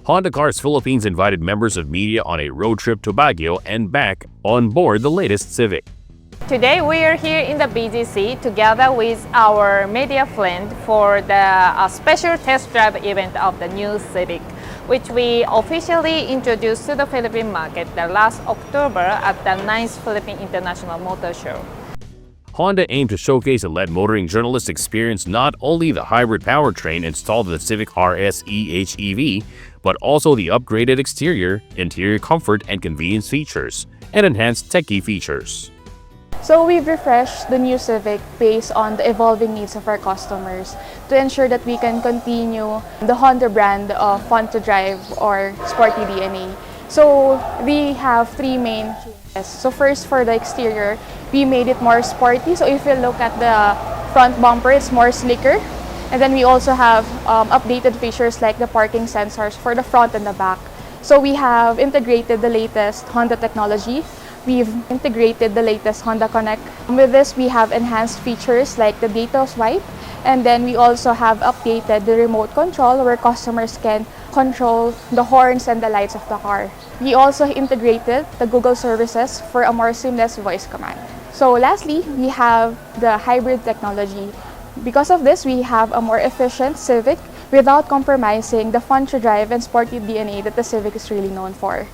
Honda Cars Philippines invited members of media on a road trip to Baguio and back on board the latest Civic. Today we are here in the BGC together with our media friend for the special test drive event of the new Civic, which we officially introduced to the Philippine market the last October at the 9th Philippine International Motor Show. Honda aimed to showcase and let motoring journalists experience not only the hybrid powertrain installed in the Civic RS EHEV, but also the upgraded exterior, interior comfort and convenience features, and enhanced techy features. So we've refreshed the new Civic based on the evolving needs of our customers to ensure that we can continue the Honda brand of fun to drive or sporty DNA. So we have three main changes. So first, for the exterior, we made it more sporty. So if you look at the front bumper, it's more slicker. And then we also have updated features like the parking sensors for the front and the back. So we have integrated the latest Honda technology. We've integrated the latest Honda Connect. With this, we have enhanced features like the data swipe, and then we also have updated the remote control where customers can control the horns and the lights of the car. We also integrated the Google services for a more seamless voice command. So lastly, we have the hybrid technology. Because of this, we have a more efficient Civic without compromising the fun to drive and sporty DNA that the Civic is really known for.